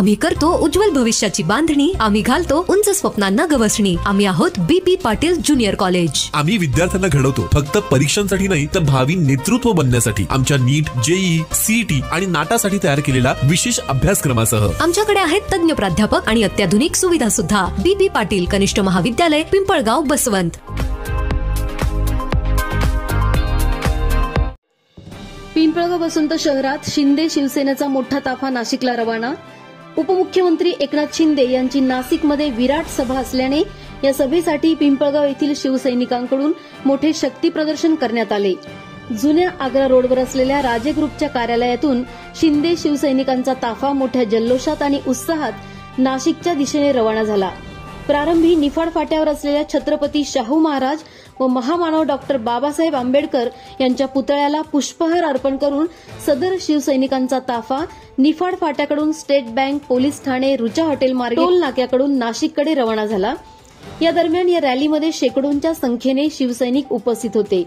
आम्ही करतो उज्ज्वल भविष्याची बांधणी, आम्ही घालतो उंच स्वप्नांना गवसणी। आम्ही आहोत BP पाटील ज्युनियर कॉलेज। आम्ही विद्यार्थ्यांना घडवतो फक्त परीक्षांसाठी नाही तर भावी नेतृत्व बनण्यासाठी। आमच्या नीट, JEE, CET आणि नाटासाठी तयार केलेला विशेष अभ्यासक्रमासह आमच्याकडे आहेत तज्ञ प्राध्यापक आणि अत्याधुनिक सुविधा सुद्धा। BP पाटील कनिष्ठ महाविद्यालय, पिंपळगाव, बसवंत। पिंपळगाव बसवंत शहरात शिंदे शिवसेनेचा मोठा ताफा नाशिकला रवाना। उपमुख्यमंत्री एकनाथ शिंदे यांची नाशिकमध्ये विराट सभा असल्याने या सभेसाठी पिंपळगाव येथील शिवसैनिकांकडून मोठे शक्ती प्रदर्शन करण्यात आले। जुन्या आग्रा रोडवर असलेल्या राजे ग्रुपच्या कार्यालयातून शिंदे शिवसैनिकांचा ताफा मोठ्या जल्लोषात आणि उत्साहात नाशिकच्या दिशेने रवाना झाला। प्रारंभी निफाड फाट्यावर असलेल्या छत्रपती शाहू महाराज व महामानव डॉक्टर बाबासाहेब आंबेडकर यांच्या पुतळ्याला पुष्पहार अर्पण करून सदर शिवसैनिकांचा ताफा निफाड फाट्याकडून स्टेट बँक, पोलीस ठाणे, रुचा हॉटेल मार्गे टोल नाक्याकडून नाशिककडे रवाना झाला। या दरम्यान या रॅलीमध्ये शेकडोंच्या संख्येने शिवसैनिक उपस्थित होते।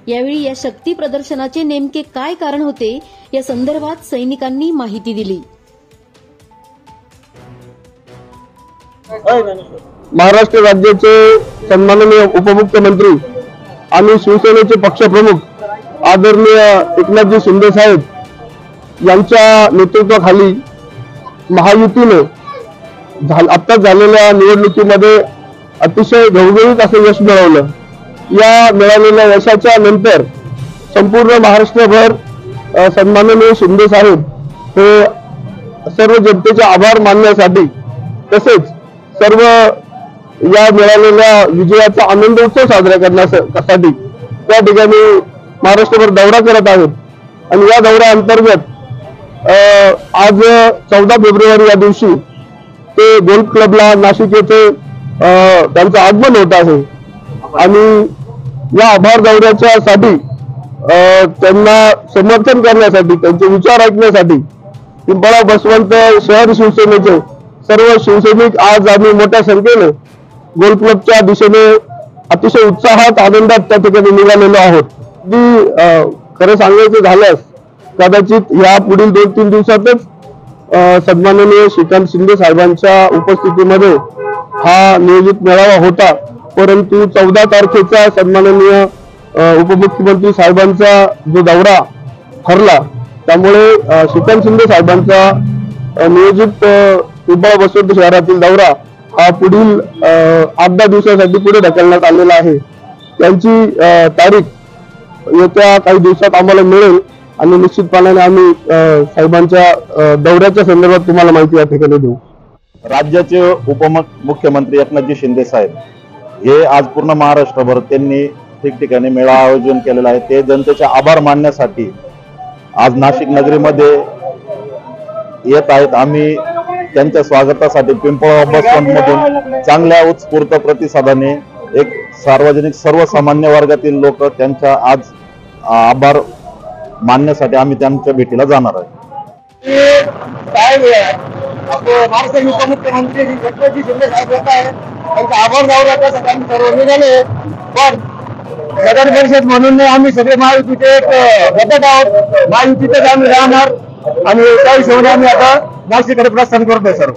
यावेळी या शक्ती प्रदर्शनाचे नेमके काय कारण होते या संदर्भात सैनिकांनी माहिती दिली। महाराष्ट्र राज्याचे सन्माननीय उपमुख्यमंत्री आणि शिवसेनेचे पक्षप्रमुख आदरणीय एकनाथजी शिंदे साहेब यांच्या नेतृत्वाखाली महायुतीने आता झालेल्या निवडणुकीमध्ये अतिशय घवघवीत असं यश मिळवलं। या मिळालेल्या यशाच्या नंतर संपूर्ण महाराष्ट्रभर सन्माननीय शिंदे साहेब हे सर्व जनतेचे आभार मानण्यासाठी तसेच सर्व या मिळालेल्या विजयाचा आनंदोत्सव साजरा करण्यासाठी त्या ठिकाणी महाराष्ट्रभर दौरा करत आहेत। आणि या दौऱ्या अंतर्गत आज 14 फेब्रुवारी या दिवशी ते गोल्फ क्लबला नाशिक येथे त्यांचं आगमन होत आहे। आणि या आभार दौऱ्याच्या साठी त्यांना समर्थन करण्यासाठी, त्यांचे विचार ऐकण्यासाठी पिंपळगाव बसवंत शहर शिवसेनेचे सर्व शिवसैनिक आज आम्ही मोठ्या संख्येने गोल्फ क्लबच्या दिशेने अतिशय उत्साहात, आनंदात त्या ठिकाणी निघालेलो आहोत। खरं सांगायचं झाल्यास कदाचित या पुढील 2-3 दिवसातच सन्माननीय श्रीकांत शिंदे साहेबांच्या उपस्थितीमध्ये हा नियोजित मेळावा होता, परंतु 14 तारखेचा सन्माननीय उपमुख्यमंत्री साहेबांचा जो दौरा ठरला त्यामुळे श्रीकांत शिंदे साहेबांचा नियोजित पिंपळगाव बसवंत शहरातील दौरा हा पुढील 8-10 दिवसासाठी पुढे ढकलण्यात आलेला आहे। त्यांची तारीख येत्या काही दिवसात आम्हाला मिळेल आणि निश्चितपणाने आम्ही साहेबांच्या दौऱ्याच्या संदर्भात तुम्हाला माहिती या ठिकाणी देऊ। राज्याचे उपमुख्यमंत्री एकनाथजी शिंदे साहेब हे आज पूर्ण महाराष्ट्रभर त्यांनी ठिकठिकाणी मेळावा आयोजन केलेला आहे। ते जनतेचे आभार मानण्यासाठी आज नाशिक नगरीमध्ये येत आहेत। आम्ही त्यांच्या स्वागतासाठी पिंपळगाव बसवंत मधून चांगल्या उत्स्फूर्त प्रतिसादाने एक सार्वजनिक सर्वसामान्य वर्गातील लोक त्यांच्या आज आभार मानण्यासाठी आम्ही त्यांच्या भेटीला जाणार आहे। महाराष्ट्राचे उपमुख्यमंत्री एकनाथजी शिंदे साहेब येत आहेत, त्यांचा आभार दौऱ्यासाठी आम्ही सर्व निघाले। पण नगर परिषद म्हणून आम्ही सगळे महायुतीचे एक घटक आहोत, महायुतीतच आम्ही राहणार आणि त्या हिशोबाने आम्ही आता नाशिककडे प्रस्थान करतोय सर।